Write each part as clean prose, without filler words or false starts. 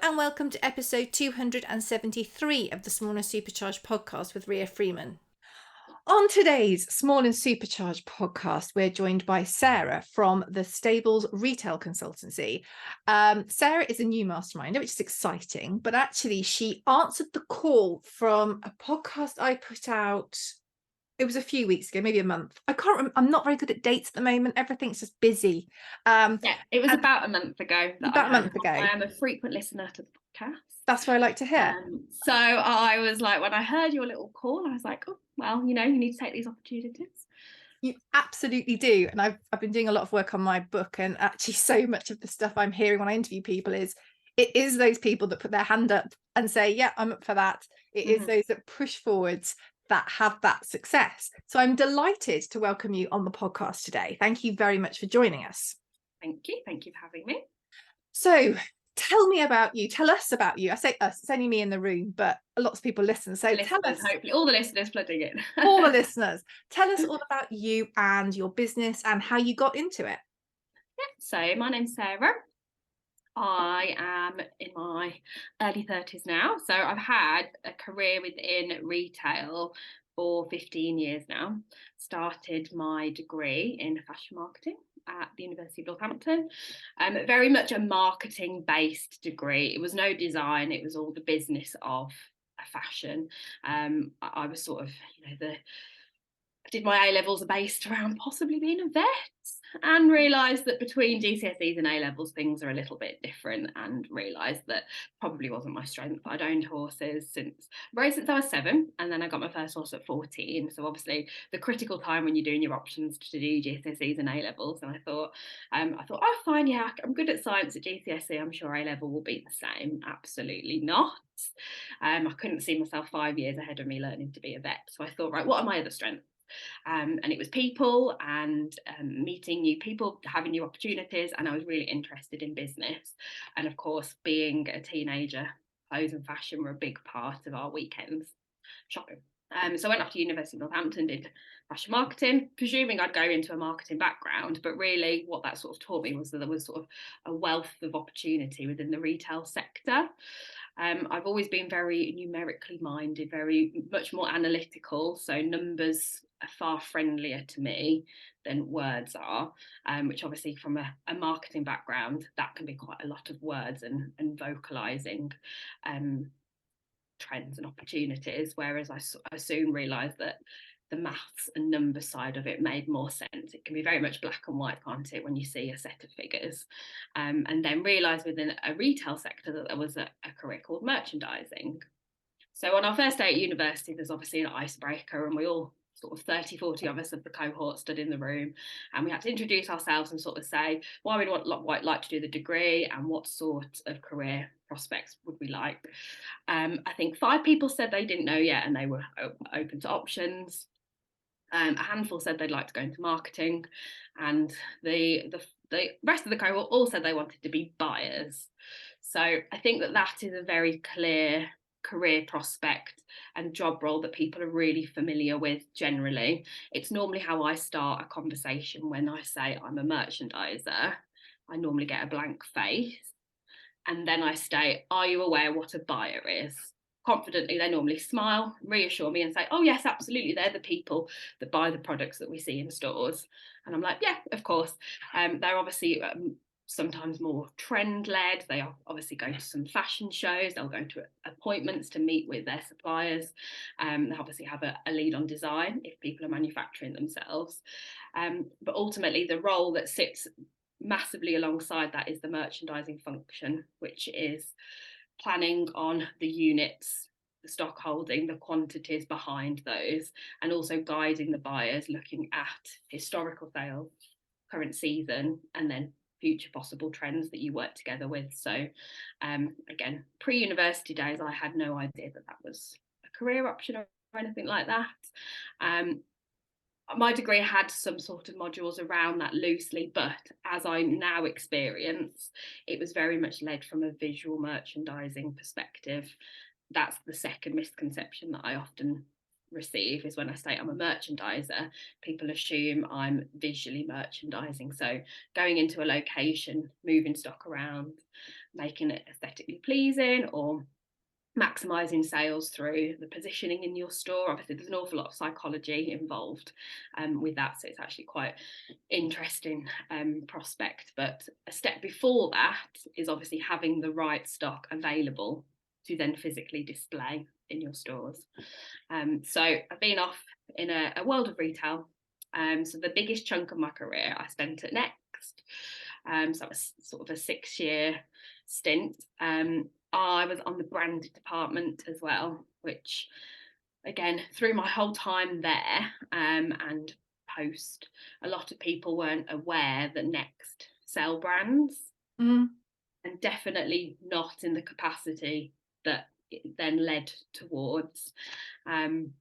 and welcome to episode 273 of the Small and Supercharged podcast with Ria Freeman. On today's Small and Supercharged podcast, we're joined by Sarah from the Stables Retail Consultancy. Sarah is a new masterminder, which is exciting, but actually she answered the call from a podcast I put out. It was a few weeks ago, maybe a month. I can't remember. I'm not very good at dates at the moment. Everything's just busy. Yeah, it was about a month ago. About a month ago. I am a frequent listener to the podcast. That's what I like to hear. So I was like, when I heard your little call, I was like, oh, well, you need to take these opportunities. You absolutely do. And I've been doing a lot of work on my book, and actually so much of the stuff I'm hearing when I interview people is those people that put their hand up and say, yeah, I'm up for that. It is those that push forwards that have that success. So I'm delighted to welcome you on the podcast today. Thank you very much for joining us. Thank you for having me. So tell me about you. Tell us about you. I say us, it's only me in the room, but lots of people listen. So tell us. Hopefully all the listeners flooding in. All the listeners. Tell us all about you and your business and how you got into it. Yeah, so my name's Sarah. I am in my early 30s now. So I've had a career within retail for 15 years now. Started my degree in fashion marketing at the University of Northampton. Very much a marketing based degree. It was no design, it was all the business of a fashion. I was sort of, I did my A-levels are based around possibly being a vet, and realised that between GCSEs and A-levels things are a little bit different, and realised that probably wasn't my strength. I'd owned horses since I was 7, and then I got my first horse at 14. So obviously the critical time when you're doing your options to do GCSEs and A-levels, and I thought, oh fine, yeah, I'm good at science at GCSE, I'm sure A-level will be the same. Absolutely not. I couldn't see myself 5 years ahead of me learning to be a vet. So I thought, right, what are my other strengths? And it was people and meeting new people, having new opportunities, and I was really interested in business. And of course, being a teenager, clothes and fashion were a big part of our weekends shopping. So I went off to University of Northampton, did fashion marketing, presuming I'd go into a marketing background, but really what that sort of taught me was that there was sort of a wealth of opportunity within the retail sector. I've always been very numerically minded, very much more analytical, so numbers are far friendlier to me than words are, which obviously from a marketing background, that can be quite a lot of words and vocalising trends and opportunities, whereas I soon realised that the maths and number side of it made more sense. It can be very much black and white, can't it, when you see a set of figures, and then realised within a retail sector that there was a career called merchandising. So on our first day at university, there's obviously an icebreaker, and we all sort of 30-40 of us of the cohort stood in the room, and we had to introduce ourselves and sort of say why we'd like to do the degree and what sort of career prospects would we like. I think 5 people said they didn't know yet and they were open to options. A handful said they'd like to go into marketing, and the rest of the cohort all said they wanted to be buyers. So I think that is a very clear career prospect and job role that people are really familiar with generally. It's normally how I start a conversation when I say I'm a merchandiser. I normally get a blank face, and then I state, are you aware what a buyer is? Confidently, they normally smile, reassure me and say, oh yes, absolutely, they're the people that buy the products that we see in stores. And I'm like, yeah, of course. They're obviously sometimes more trend-led. They obviously go to some fashion shows, they'll go to appointments to meet with their suppliers. They obviously have a lead on design if people are manufacturing themselves. But ultimately, the role that sits massively alongside that is the merchandising function, which is planning on the units, the stock holding, the quantities behind those, and also guiding the buyers, looking at historical sales, current season, and then future possible trends that you work together with. So again, pre-university days, I had no idea that was a career option or anything like that. My degree had some sort of modules around that loosely, but as I now experience, it was very much led from a visual merchandising perspective. That's the second misconception that I often receive, is when I say I'm a merchandiser, people assume I'm visually merchandising. So going into a location, moving stock around, making it aesthetically pleasing or maximizing sales through the positioning in your store. Obviously, there's an awful lot of psychology involved with that, so it's actually quite interesting prospect. But a step before that is obviously having the right stock available to then physically display in your stores. So I've been off in a world of retail. So the biggest chunk of my career I spent at Next. So that was sort of a 6-year stint. I was on the branded department as well, which again, through my whole time there and post, a lot of people weren't aware that Next sell brands, Mm. and definitely not in the capacity that it then led towards. Um,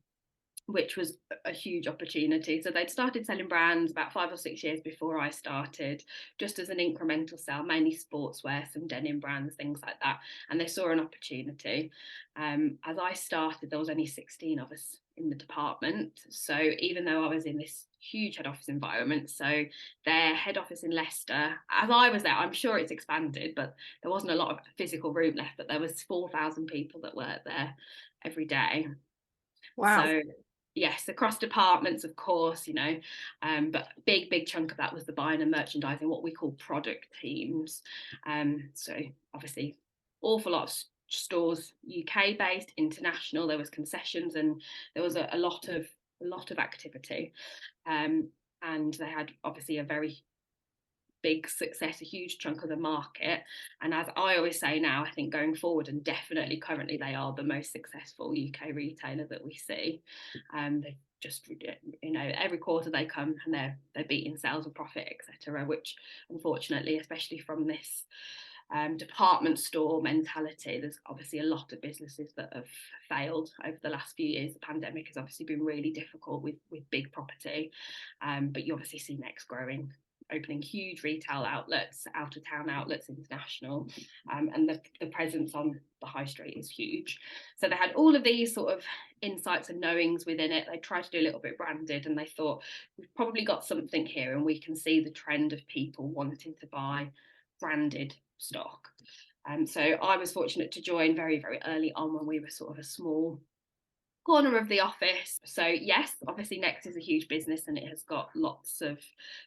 which was a huge opportunity. So they'd started selling brands about 5 or 6 years before I started, just as an incremental sell, mainly sportswear, some denim brands, things like that. And they saw an opportunity. As I started, there was only 16 of us in the department. So even though I was in this huge head office environment, so their head office in Leicester, as I was there, I'm sure it's expanded, but there wasn't a lot of physical room left, but there was 4,000 people that worked there every day. Wow. So yes, across departments, of course, but big chunk of that was the buying and merchandising, what we call product teams. So obviously, awful lot of stores UK based, international. There was concessions, and there was a lot of activity. And they had obviously a very big success, a huge chunk of the market. And as I always say now, I think going forward, and definitely currently, they are the most successful UK retailer that we see. They've just, every quarter they come and they're beating sales and profit, etc. Which unfortunately, especially from this department store mentality, there's obviously a lot of businesses that have failed over the last few years. The pandemic has obviously been really difficult with big property, but you obviously see Next growing, opening huge retail outlets, out of town outlets, international, and the presence on the high street is huge. So they had all of these sort of insights and knowings within it. They tried to do a little bit branded, and they thought, we've probably got something here, and we can see the trend of people wanting to buy branded stock. So I was fortunate to join very, very early on when we were sort of a small corner of the office. So yes, obviously Next is a huge business and it has got lots of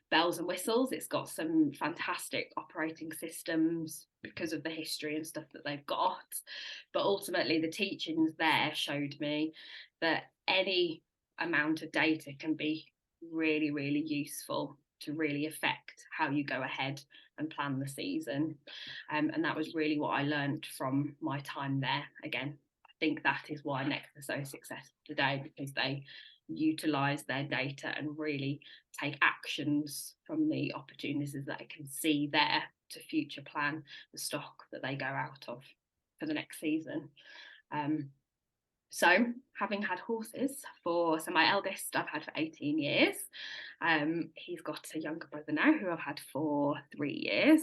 bells and whistles. It's got some fantastic operating systems because of the history and stuff that they've got. But ultimately the teachings there showed me that any amount of data can be really, really useful to really affect how you go ahead and plan the season. And that was really what I learned from my time there. Again, I think that is why Next are so successful today, because they utilize their data and really take actions from the opportunities that they can see there to future plan the stock that they go out of for the next season. So having had horses so my eldest I've had for 18 years. He's got a younger brother now who I've had for 3 years.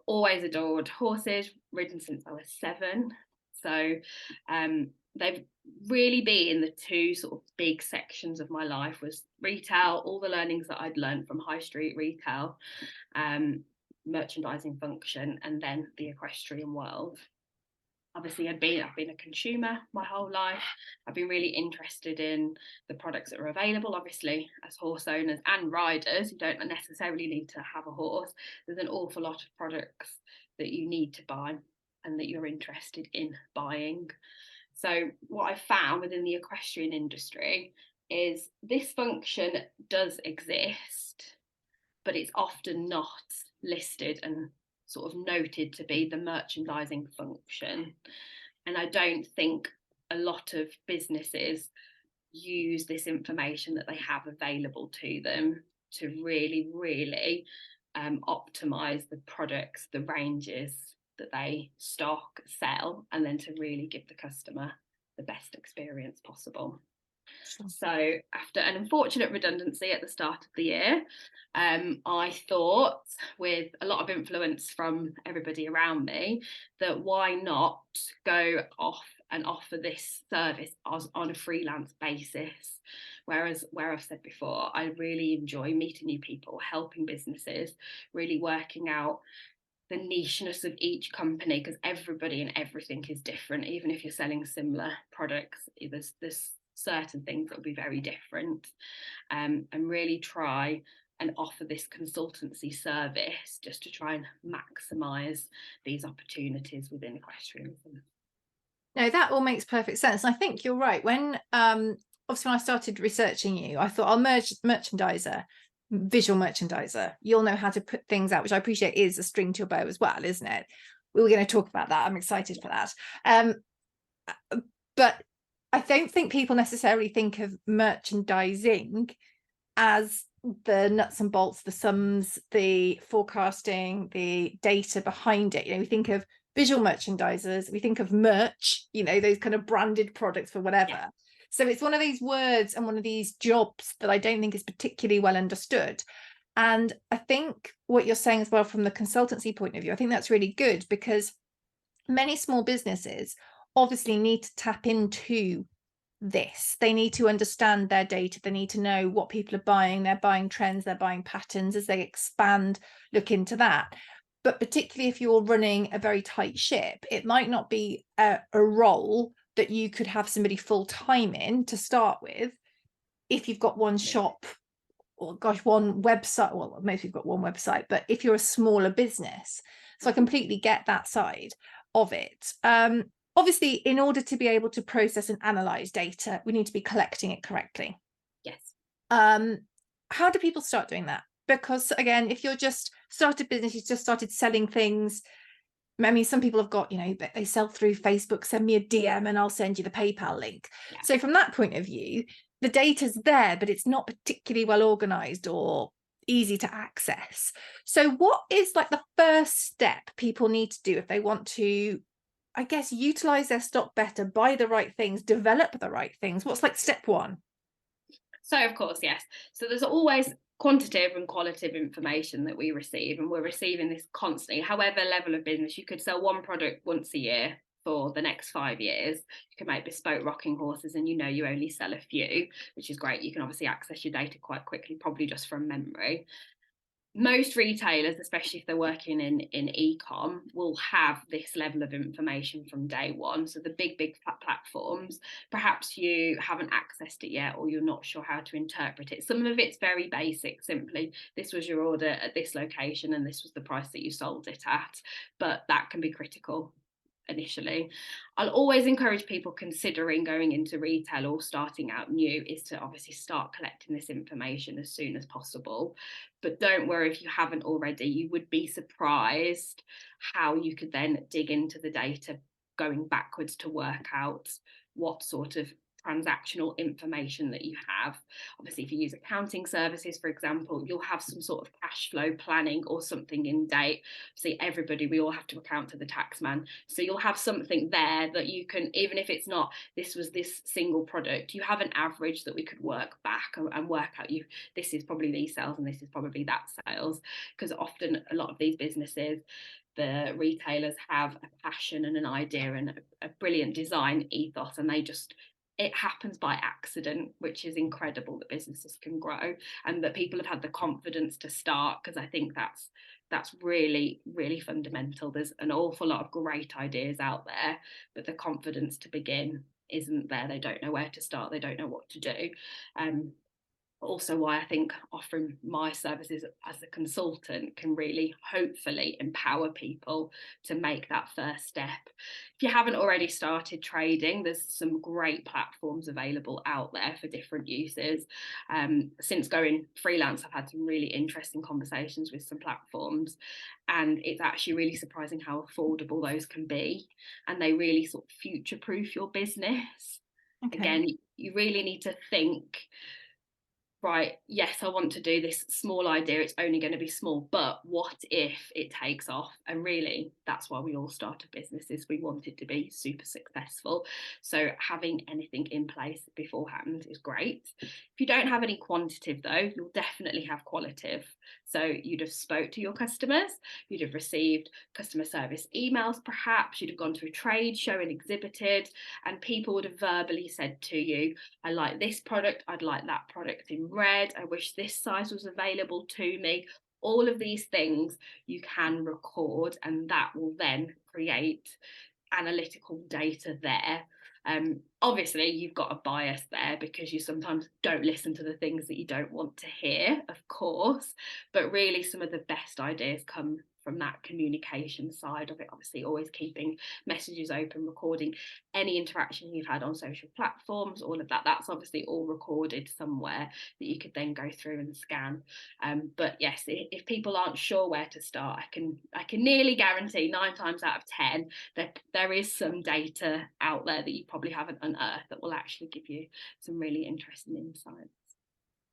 Always adored horses, ridden since I was 7. So they've really been the two sort of big sections of my life, was retail, all the learnings that I'd learned from high street retail, merchandising function, and then the equestrian world. Obviously I've been a consumer my whole life. I've been really interested in the products that are available. Obviously, as horse owners and riders, you don't necessarily need to have a horse. There's an awful lot of products that you need to buy and that you're interested in buying. So what I found within the equestrian industry is this function does exist, but it's often not listed and sort of noted to be the merchandising function. And I don't think a lot of businesses use this information that they have available to them to really, really optimize the products, the ranges that they stock, sell, and then to really give the customer the best experience possible. Sure. So after an unfortunate redundancy at the start of the year, I thought, with a lot of influence from everybody around me, that why not go off and offer this service on a freelance basis. Whereas, where I've said before, I really enjoy meeting new people, helping businesses, really working out the nicheness of each company, because everybody and everything is different. Even if you're selling similar products, there's certain things that will be very different, and really try and offer this consultancy service just to try and maximize these opportunities within equestrianism. No, that all makes perfect sense. And I think you're right. When obviously when I started researching you, I thought I'll merge merchandiser, visual merchandiser. You'll know how to put things out, which I appreciate is a string to your bow as well, isn't it? We were going to talk about that. I'm excited for that. But I don't think people necessarily think of merchandising as the nuts and bolts, the sums, the forecasting, the data behind it. We think of visual merchandisers, we think of merch, those kind of branded products for whatever. Yeah. So it's one of these words and one of these jobs that I don't think is particularly well understood. And I think what you're saying as well from the consultancy point of view, I think that's really good, because many small businesses obviously need to tap into this. They need to understand their data. They need to know what people are buying. They're buying trends, they're buying patterns. As they expand, look into that. But particularly if you're running a very tight ship, it might not be a role that you could have somebody full time in to start with. If you've got one shop, or gosh, one website, well, maybe you've got one website, but if you're a smaller business. So I completely get that side of it. Obviously, in order to be able to process and analyze data, we need to be collecting it correctly. Yes. How do people start doing that? Because again, if you're just started business, you just started selling things. I mean, some people have got, they sell through Facebook, send me a DM and I'll send you the PayPal link. Yeah. So from that point of view, the data's there, but it's not particularly well organized or easy to access. So what is like the first step people need to do if they want to, I guess, utilize their stock better, buy the right things, develop the right things? What's like step one? So, of course, yes. So there's always quantitative and qualitative information that we receive, and we're receiving this constantly. However level of business, you could sell one product once a year for the next 5 years. You can make bespoke rocking horses, and you only sell a few, which is great. You can obviously access your data quite quickly, probably just from memory. Most retailers, especially if they're working in e-com, will have this level of information from day one. So the big platforms, perhaps you haven't accessed it yet, or you're not sure how to interpret it. Some of it's very basic, simply this was your order at this location and this was the price that you sold it at, but that can be critical initially. I'll always encourage people considering going into retail or starting out new is to obviously start collecting this information as soon as possible. But don't worry if you haven't already. You would be surprised how you could then dig into the data going backwards to work out what sort of transactional information that you have. Obviously, if you use accounting services, for example, you'll have some sort of cash flow planning or something in date. See, everybody, we all have to account to the tax man. So you'll have something there that you can, even if it's not, this was this single product, you have an average that we could work back and work out this is probably these sales and this is probably that sales. Because often a lot of these businesses, the retailers have a passion and an idea and a brilliant design ethos, and it happens by accident, which is incredible that businesses can grow and that people have had the confidence to start, because I think that's really, really fundamental. There's an awful lot of great ideas out there, but the confidence to begin isn't there. They don't know where to start. They don't know what to do. Also why I think offering my services as a consultant can really hopefully empower people to make that first step. If you haven't already started trading, there's some great platforms available out there for different uses. Since going freelance, I've had some really interesting conversations with some platforms, and it's actually really surprising how affordable those can be, and they really sort of future proof your business. Okay. Again, you really need to think, right, yes, I want to do this small idea. It's only going to be small, but what if it takes off? And really, that's why we all started businesses. We wanted to be super successful. So having anything in place beforehand is great. If you don't have any quantitative though, you'll definitely have qualitative. So you'd have spoke to your customers, you'd have received customer service emails, perhaps you'd have gone to a trade show and exhibited, and people would have verbally said to you, I like this product, I'd like that product in red, I wish this size was available to me. All of these things you can record, and that will then create analytical data there. Obviously, you've got a bias there because you sometimes don't listen to the things that you don't want to hear, of course, but really some of the best ideas come from that communication side of it. Obviously, always keeping messages open, recording any interaction you've had on social platforms, all of that. That's obviously all recorded somewhere that you could then go through and scan. But yes, if people aren't sure where to start, I can nearly guarantee 9 times out of 10 there is some data out there that you probably haven't unearthed that will actually give you some really interesting insights.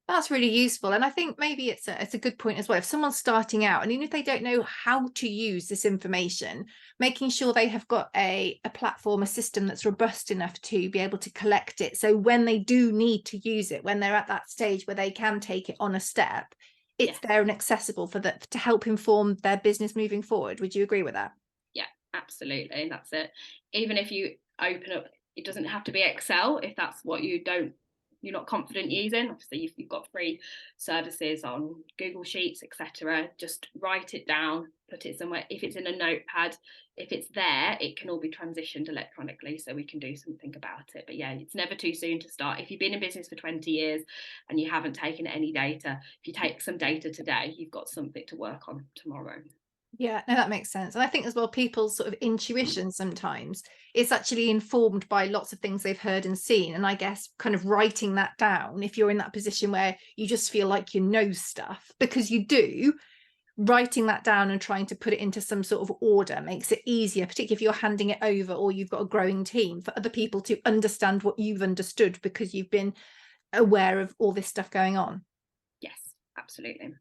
That's really useful. And I think maybe it's a good point as well. If someone's starting out and even if they don't know how to use this information, making sure they have got a platform, a system that's robust enough to be able to collect it. So when they do need to use it, when they're at that stage where they can take it on a step, it's Yes. there and accessible to help inform their business moving forward. Would you agree with that? Yeah, absolutely. That's it. Even if you open up, it doesn't have to be Excel if that's what you're not confident using. Obviously, you've got free services on Google Sheets, etc. Just write it down, put it somewhere. If it's in a notepad, if it's there, it can all be transitioned electronically, so we can do something about it. But yeah, it's never too soon to start. If you've been in business for 20 years and you haven't taken any data, if you take some data today, you've got something to work on tomorrow. Yeah, no, that makes sense. And I think as well, people's sort of intuition sometimes is actually informed by lots of things they've heard and seen. And I guess kind of writing that down, if you're in that position where you just feel like you know stuff, because you do, writing that down and trying to put it into some sort of order makes it easier, particularly if you're handing it over or you've got a growing team, for other people to understand what you've understood because you've been aware of all this stuff going on. Yes, absolutely.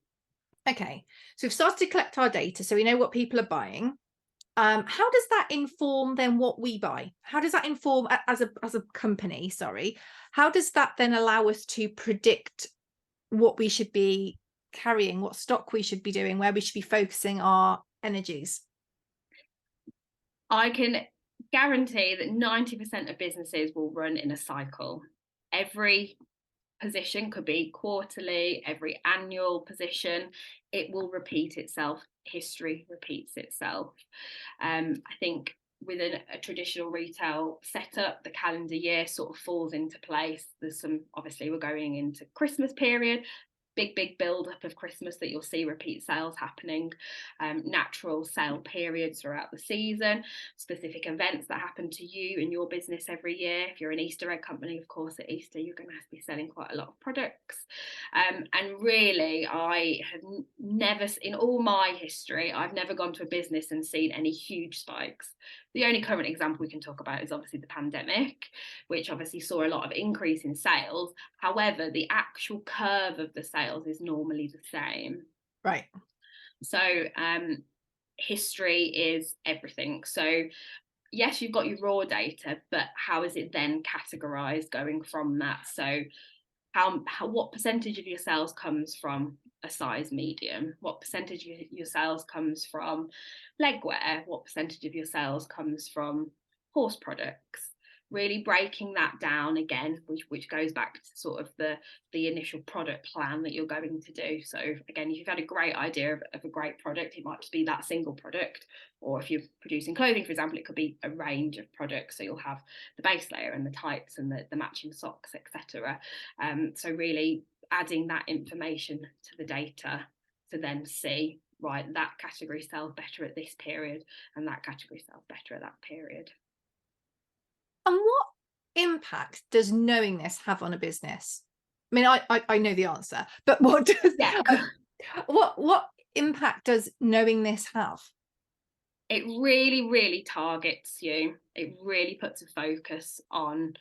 Okay, so we've started to collect our data, so we know what people are buying. How does that inform then what we buy? How does that inform as a company, sorry, how does that then allow us to predict what we should be carrying, what stock we should be doing, where we should be focusing our energies? I can guarantee that 90% of businesses will run in a cycle. Every position could be quarterly, every annual position, it will repeat itself. History repeats itself. I think within a traditional retail setup, the calendar year sort of falls into place. There's some, obviously, we're going into Christmas period, big build up of Christmas that you'll see repeat sales happening, natural sale periods throughout the season, specific events that happen to you in your business every year. If you're an Easter egg company, of course, at Easter you're going to have to be selling quite a lot of products. And really, I have never, in all my history, I've never gone to a business and seen any huge spikes. The only current example we can talk about is obviously the pandemic, which obviously saw a lot of increase in sales. However, the actual curve of the sales is normally the same. Right. So history is everything. So yes, you've got your raw data, but how is it then categorized going from that? So what percentage of your sales comes from a size medium? What percentage of your sales comes from legwear? What percentage of your sales comes from horse products? Really breaking that down again, which goes back to sort of the initial product plan that you're going to do. So again, if you've had a great idea of a great product, it might just be that single product. Or if you're producing clothing, for example, it could be a range of products. So you'll have the base layer and the tights and the matching socks, etc. So really adding that information to the data to then see, right, that category sells better at this period and that category sells better at that period. And what impact does knowing this have on a business? I mean, I know the answer, but what does Yeah. what impact does knowing this have? It really targets you. It really puts a focus on,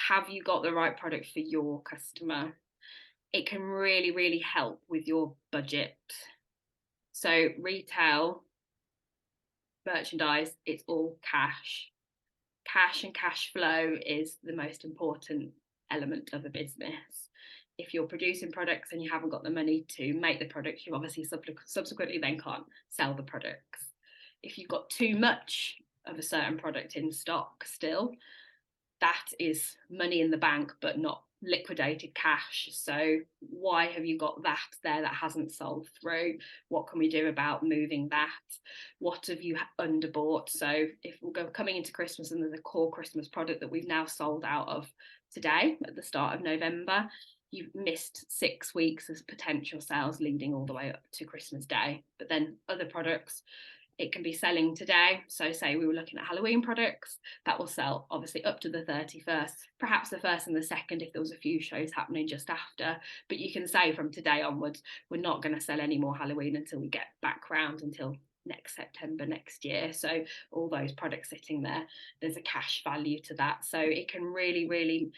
have you got the right product for your customer? It can really help with your budget. So retail merchandise, it's all cash. Cash and cash flow is the most important element of a business. If you're producing products and you haven't got the money to make the products, you obviously subsequently then can't sell the products. If you've got too much of a certain product in stock still, that is money in the bank, but not liquidated cash. So why have you got that there that hasn't sold through? What can we do about moving that? What have you underbought? So if we're coming into Christmas and there's a core Christmas product that we've now sold out of today at the start of November, you've missed 6 weeks of potential sales leading all the way up to Christmas Day. But then other products, it can be selling today. So say we were looking at Halloween products, that will sell obviously up to the 31st, perhaps the 1st and the 2nd if there was a few shows happening just after. But you can say from today onwards, we're not going to sell any more Halloween until we get back round until next September next year. So all those products sitting there, there's a cash value to that. So it can really, really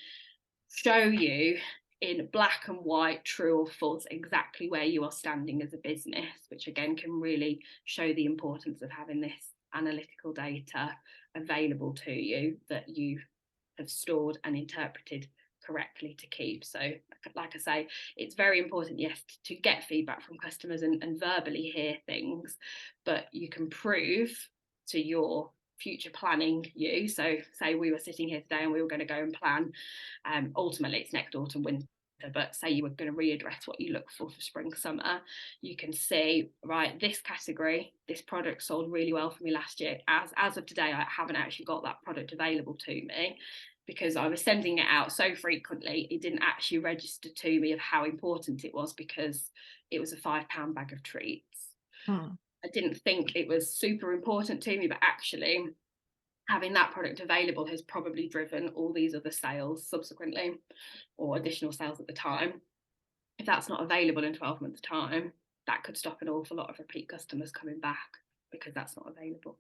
show you in black and white, true or false, exactly where you are standing as a business, which again can really show the importance of having this analytical data available to you that you have stored and interpreted correctly to keep. So like I say, it's very important, yes, to get feedback from customers and verbally hear things, but you can prove to your future planning you. So say we were sitting here today and we were going to go and plan, ultimately it's next autumn winter, but say you were going to readdress what you look for spring summer, you can see, right, this category, this product sold really well for me last year. As of today, I haven't actually got that product available to me because I was sending it out so frequently, it didn't actually register to me of how important it was because it was a £5 bag of treats. I didn't think it was super important to me, but actually having that product available has probably driven all these other sales subsequently, or additional sales at the time. If that's not available in 12 months' time, that could stop an awful lot of repeat customers coming back because that's not available.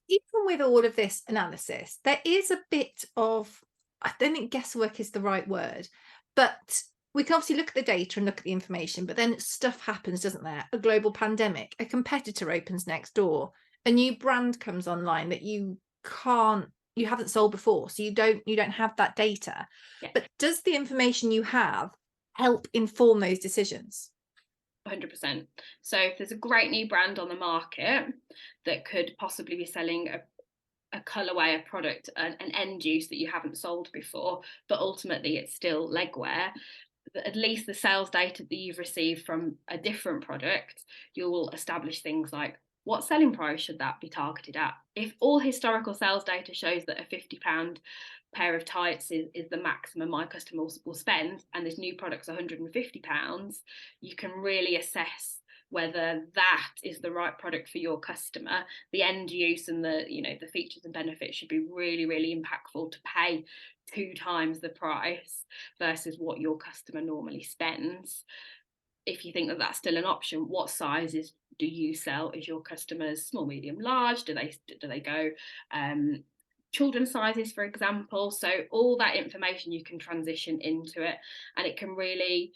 Even with all of this analysis, there is a bit of, I don't think guesswork is the right word, but we can obviously look at the data and look at the information, but then stuff happens, doesn't there? A global pandemic, a competitor opens next door, a new brand comes online that you haven't sold before, so you don't have that data. Yeah. But does the information you have help inform those decisions? 100%. So if there's a great new brand on the market that could possibly be selling a colorway, a product, an end use that you haven't sold before, but ultimately it's still legwear, at least the sales data that you've received from a different product, you'll establish things like what selling price should that be targeted at? If all historical sales data shows that a £50 pair of tights is the maximum my customers will spend, and this new product's £150, you can really assess whether that is the right product for your customer. The end use and the features and benefits should be really, really impactful to pay 2 times the price versus what your customer normally spends. If you think that that's still an option, what sizes do you sell? Is your customers small, medium, large? Do they go children's sizes, for example? So all that information you can transition into it, and it can really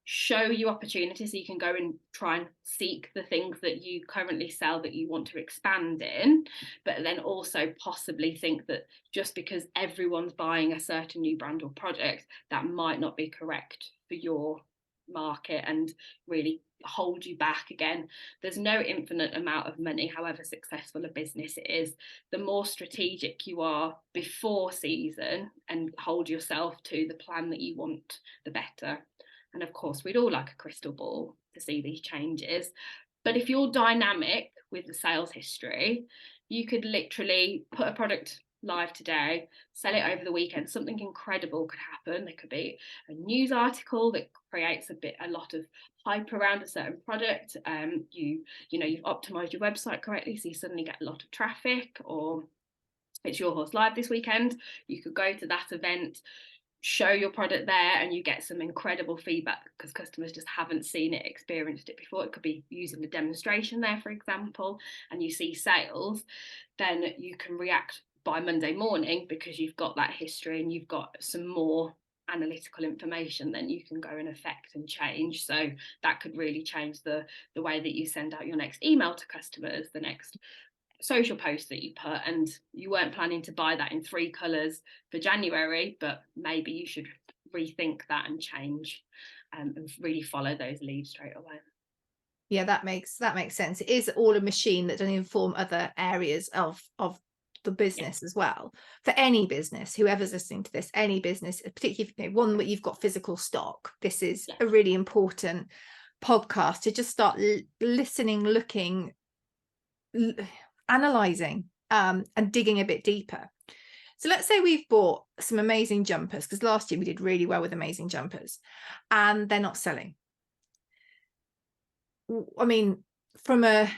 show you opportunities so you can go and try and seek the things that you currently sell that you want to expand in, but then also possibly think that just because everyone's buying a certain new brand or product, that might not be correct for your market and really hold you back. Again, there's no infinite amount of money, however successful a business is. The more strategic you are before season and hold yourself to the plan that you want, the better. And of course, we'd all like a crystal ball to see these changes. But if you're dynamic with the sales history, you could literally put a product live today, sell it over the weekend, something incredible could happen. There could be a news article that creates a lot of hype around a certain product. You've optimized your website correctly, so you suddenly get a lot of traffic, or it's Your Horse Live this weekend. You could go to that event, show your product there, and you get some incredible feedback because customers just haven't seen it, experienced it before. It could be using the demonstration there, for example, and you see sales. Then you can react by Monday morning because you've got that history and you've got some more analytical information. Then you can go and affect and change. So that could really change the way that you send out your next email to customers, the next social post that you put. And you weren't planning to buy that in 3 colours for January, but maybe you should rethink that and change, and really follow those leads straight away. Yeah, that makes sense. It is all a machine that doesn't inform other areas of the business as well. For any business, whoever's listening to this, any business, particularly if, one where you've got physical stock, this is Yeah. a really important podcast to just start listening, looking, analyzing, and digging a bit deeper. So let's say we've bought some amazing jumpers, because last year we did really well with amazing jumpers, and they're not selling. I mean, from a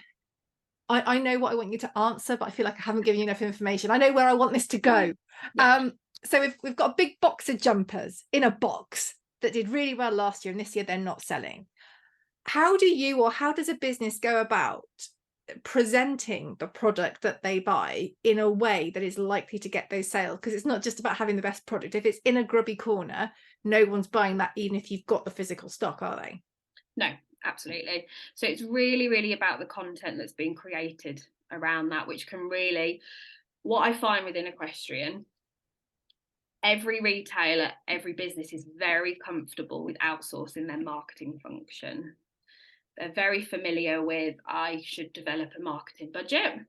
I know what I want you to answer, but I feel like I haven't given you enough information. I know where I want this to go. Yeah. So we've got a big box of jumpers in a box that did really well last year, and this year they're not selling. How do you, or how does a business go about presenting the product that they buy in a way that is likely to get those sales? Because it's not just about having the best product. If it's in a grubby corner, no one's buying that, even if you've got the physical stock, are they? No, absolutely. So it's really, really about the content that's being created around that, which can really, what I find within equestrian, every retailer, every business is very comfortable with outsourcing their marketing function. They're very familiar with, I should develop a marketing budget.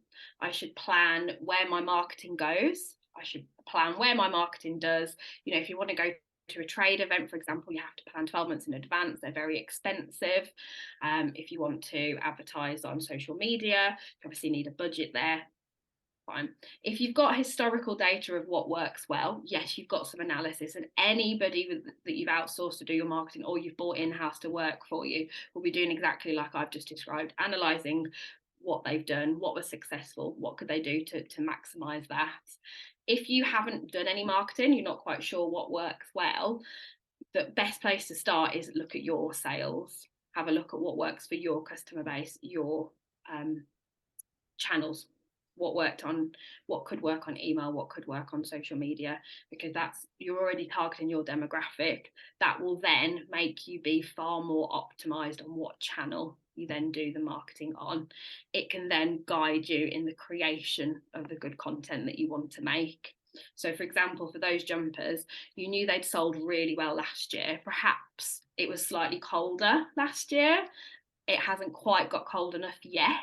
I should plan where my marketing goes. I should plan where my marketing does. If you want to go to a trade event, for example, you have to plan 12 months in advance. They're very expensive. If you want to advertise on social media, you obviously need a budget there. Fine. If you've got historical data of what works well, yes, you've got some analysis, and anybody that you've outsourced to do your marketing or you've bought in-house to work for you will be doing exactly like I've just described, analysing what they've done, what was successful, what could they do to maximise that. If you haven't done any marketing, you're not quite sure what works well, the best place to start is look at your sales, have a look at what works for your customer base, your channels, what could work on email, what could work on social media, because you're already targeting your demographic. That will then make you be far more optimized on what channel you then do the marketing on. It can then guide you in the creation of the good content that you want to make. So for example, for those jumpers, you knew they'd sold really well last year. Perhaps it was slightly colder last year. It hasn't quite got cold enough yet.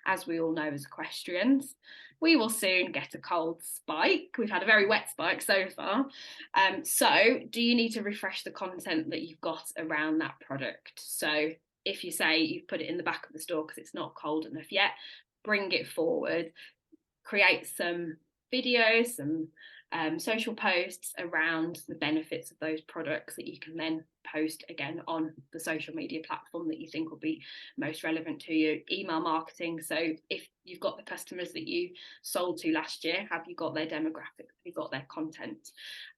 As we all know as equestrians, we will soon get a cold spike. We've had a very wet spike so far. So do you need to refresh the content that you've got around that product? So if you say you've put it in the back of the store because it's not cold enough yet, bring it forward, create some videos, some social posts around the benefits of those products that you can then post again on the social media platform that you think will be most relevant to you. Email marketing. So if you've got the customers that you sold to last year, have you got their demographic? Have you got their content?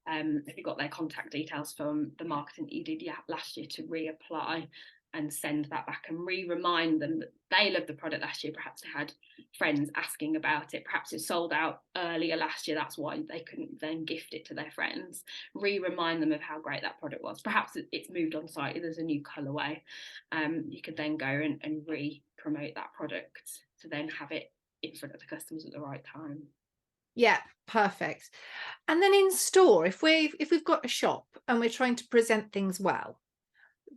Have you got their contact details from the marketing that you did last year to reapply and send that back and remind them that they loved the product last year? Perhaps they had friends asking about it. Perhaps it sold out earlier last year. That's why they couldn't then gift it to their friends. Remind them of how great that product was. Perhaps it's moved on site. There's a new colorway. You could then go and re-promote that product to then have it in front of the customers at the right time. Yeah, perfect. And then in store, if we've got a shop and we're trying to present things well,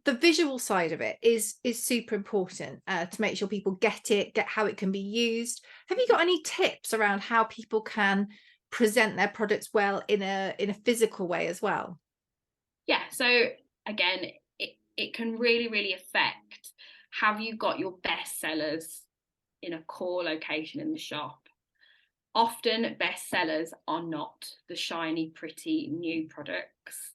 the visual side of it is super important, to make sure people get how it can be used. Have you got any tips around how people can present their products well in a physical way as well? Yeah, so again, it can really, really affect, have you got your best sellers in a core location in the shop? Often best sellers are not the shiny, pretty new products.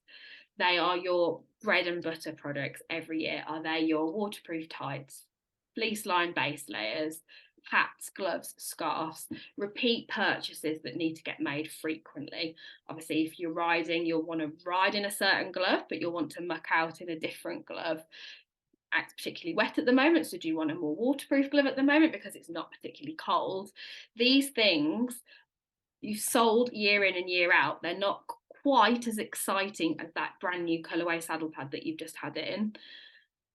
They are your bread and butter products every year. Are they your waterproof tights, fleece lined base layers, hats, gloves, scarves, repeat purchases that need to get made frequently? Obviously, if you're riding, you'll want to ride in a certain glove, but you'll want to muck out in a different glove. It's particularly wet at the moment, so do you want a more waterproof glove at the moment because it's not particularly cold? These things you've sold year in and year out, they're not quite as exciting as that brand new colorway saddle pad that you've just had in,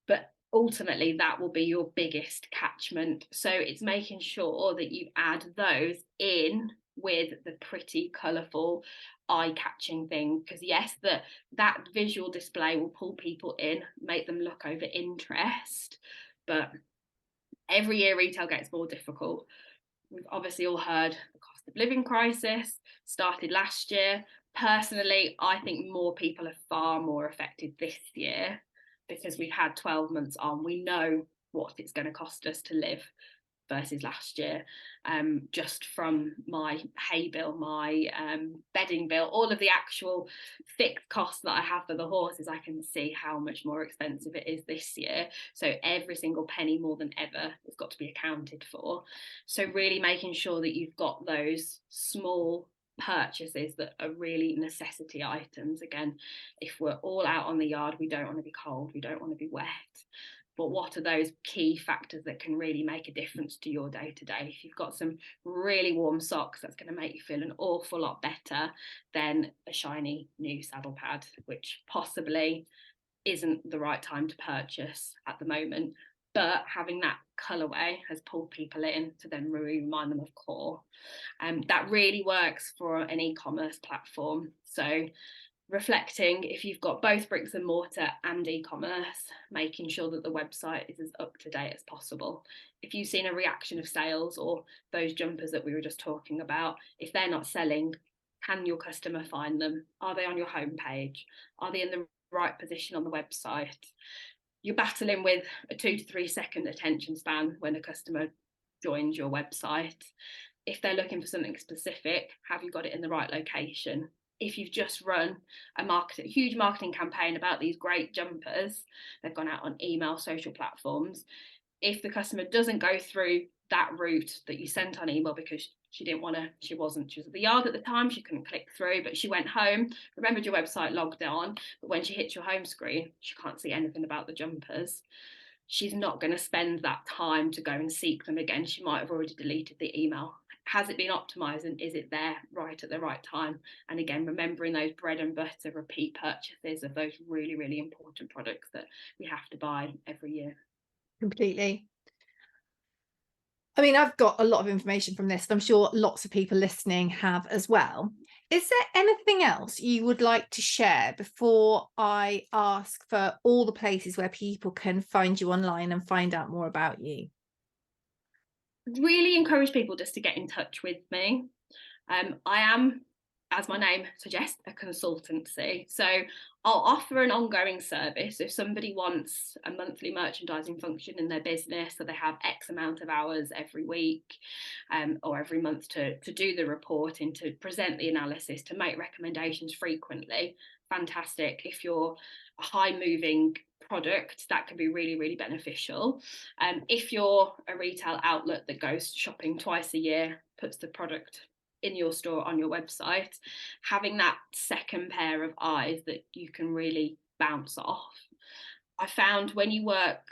but ultimately that will be your biggest catchment. So it's making sure that you add those in with the pretty, colourful, eye-catching thing, because yes, that visual display will pull people in, make them look over interest, but every year retail gets more difficult. We've obviously all heard the cost cost of living crisis started last year. Personally, I think more people are far more affected this year because we've had 12 months on. We know what it's going to cost us to live versus last year, just from my hay bill, my bedding bill, all of the actual fixed costs that I have for the horses. I can see how much more expensive it is this year. So every single penny more than ever has got to be accounted for. So really making sure that you've got those small purchases that are really necessity items. Again, if we're all out on the yard, we don't want to be cold, we don't want to be wet, but what are those key factors that can really make a difference to your day to day? If you've got some really warm socks, that's going to make you feel an awful lot better than a shiny new saddle pad, which possibly isn't the right time to purchase at the moment. But having that colourway has pulled people in to then remind them of core. That really works for an e-commerce platform. So reflecting, if you've got both bricks and mortar and e-commerce, making sure that the website is as up to date as possible. If you've seen a reaction of sales or those jumpers that we were just talking about, if they're not selling, can your customer find them? Are they on your homepage? Are they in the right position on the website? You're battling with a 2 to 3 second attention span when a customer joins your website. If they're looking for something specific, have you got it in the right location? If you've just run a huge marketing campaign about these great jumpers, they've gone out on email, social platforms. If the customer doesn't go through that route that you sent on email because she was at the yard at the time, she couldn't click through, but she went home, remembered your website, logged on, but when she hits your home screen, she can't see anything about the jumpers. She's not going to spend that time to go and seek them again. She might have already deleted the email. Has it been optimized, and is it there right at the right time? And again, remembering those bread and butter repeat purchases of those really, really important products that we have to buy every year. Completely. I mean, I've got a lot of information from this, and I'm sure lots of people listening have as well. Is there anything else you would like to share before I ask for all the places where people can find you online and find out more about you? Really encourage people just to get in touch with me. I am, as my name suggests, a consultancy. So I'll offer an ongoing service. If somebody wants a monthly merchandising function in their business, so they have X amount of hours every week or every month to do the reporting, to present the analysis, to make recommendations frequently, fantastic. If you're a high moving product, that can be really, really beneficial. If you're a retail outlet that goes shopping twice a year, puts the product in your store on your website, having that second pair of eyes that you can really bounce off. I found when you work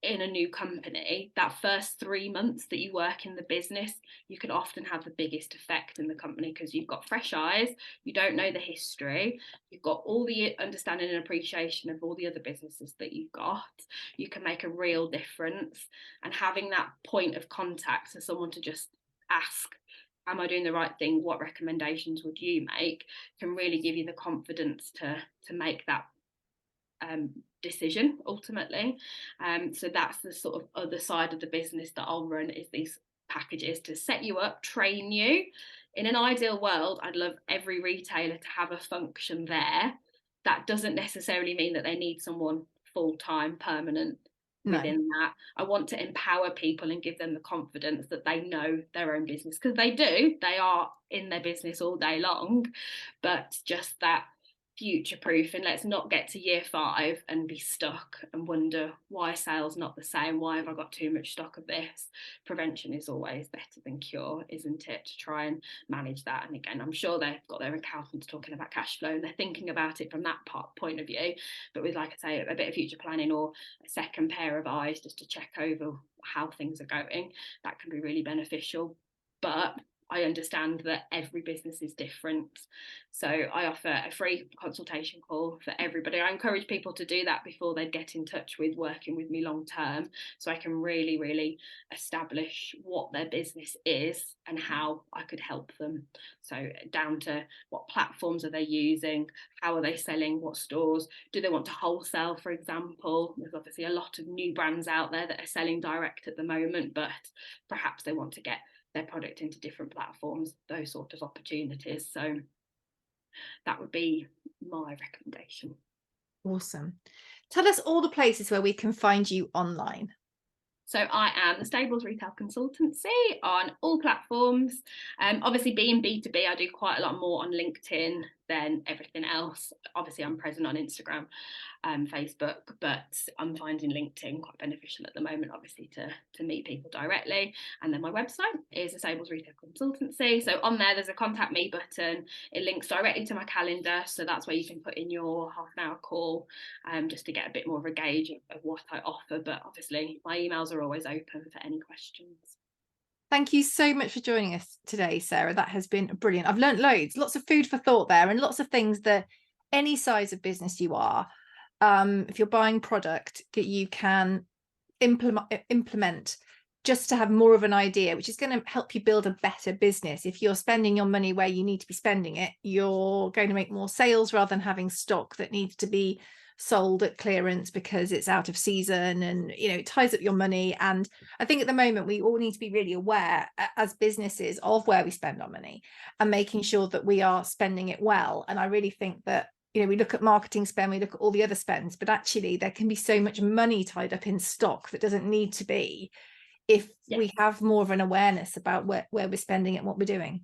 in a new company, that first 3 months that you work in the business, you can often have the biggest effect in the company because you've got fresh eyes, you don't know the history, you've got all the understanding and appreciation of all the other businesses that you've got. You can make a real difference, and having that point of contact, so someone to just ask, am I doing the right thing? What recommendations would you make? Can really give you the confidence to make that decision ultimately. So that's the sort of other side of the business that I'll run, is these packages to set you up, train you. In an ideal world, I'd love every retailer to have a function there. That doesn't necessarily mean that they need someone full-time, permanent No. within that. I want to empower people and give them the confidence that they know their own business, because they are in their business all day long, but just that future proof. And let's not get to year 5 and be stuck and wonder why sales not the same, why have I got too much stock of this. Prevention is always better than cure, isn't it, to try and manage that. And again, I'm sure they've got their accountants talking about cash flow and they're thinking about it from that point of view, but with, like I say, a bit of future planning or a second pair of eyes just to check over how things are going, that can be really beneficial. But I understand that every business is different. So I offer a free consultation call for everybody. I encourage people to do that before they get in touch with working with me long term, so I can really, really establish what their business is and how I could help them. So down to what platforms are they using, how are they selling, what stores, do they want to wholesale, for example? There's obviously a lot of new brands out there that are selling direct at the moment, but perhaps they want to get their product into different platforms, those sort of opportunities. So that would be my recommendation. Awesome. Tell us all the places where we can find you online. So I am the Stables Retail Consultancy on all platforms. Obviously, being B2B, I do quite a lot more on LinkedIn than everything else. Obviously, I'm present on Instagram, Facebook, but I'm finding LinkedIn quite beneficial at the moment, obviously, to meet people directly. And then my website is the Stables Retail Consultancy. So on there's a contact me button. It links directly to my calendar. So that's where you can put in your half an hour call, just to get a bit more of a gauge of what I offer. But obviously, my emails are always open for any questions. Thank you so much for joining us today, Sarah. That has been brilliant. I've learned loads, lots of food for thought there, and lots of things that any size of business you are, if you're buying product that you can implement just to have more of an idea, which is going to help you build a better business. If you're spending your money where you need to be spending it, you're going to make more sales rather than having stock that needs to be sold at clearance because it's out of season, and it ties up your money. And I think at the moment we all need to be really aware as businesses of where we spend our money and making sure that we are spending it well. And I really think that we look at marketing spend, we look at all the other spends, but actually there can be so much money tied up in stock that doesn't need to be, if we have more of an awareness about where we're spending it and what we're doing.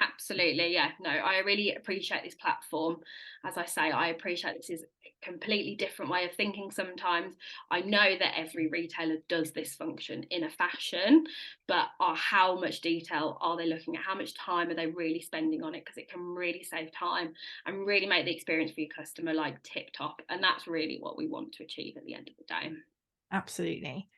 Absolutely, yeah. No, I really appreciate this platform. As I say, I appreciate this is a completely different way of thinking sometimes. I know that every retailer does this function in a fashion, but how much detail are they looking at? How much time are they really spending on it? Because it can really save time and really make the experience for your customer like tip top. And that's really what we want to achieve at the end of the day. Absolutely.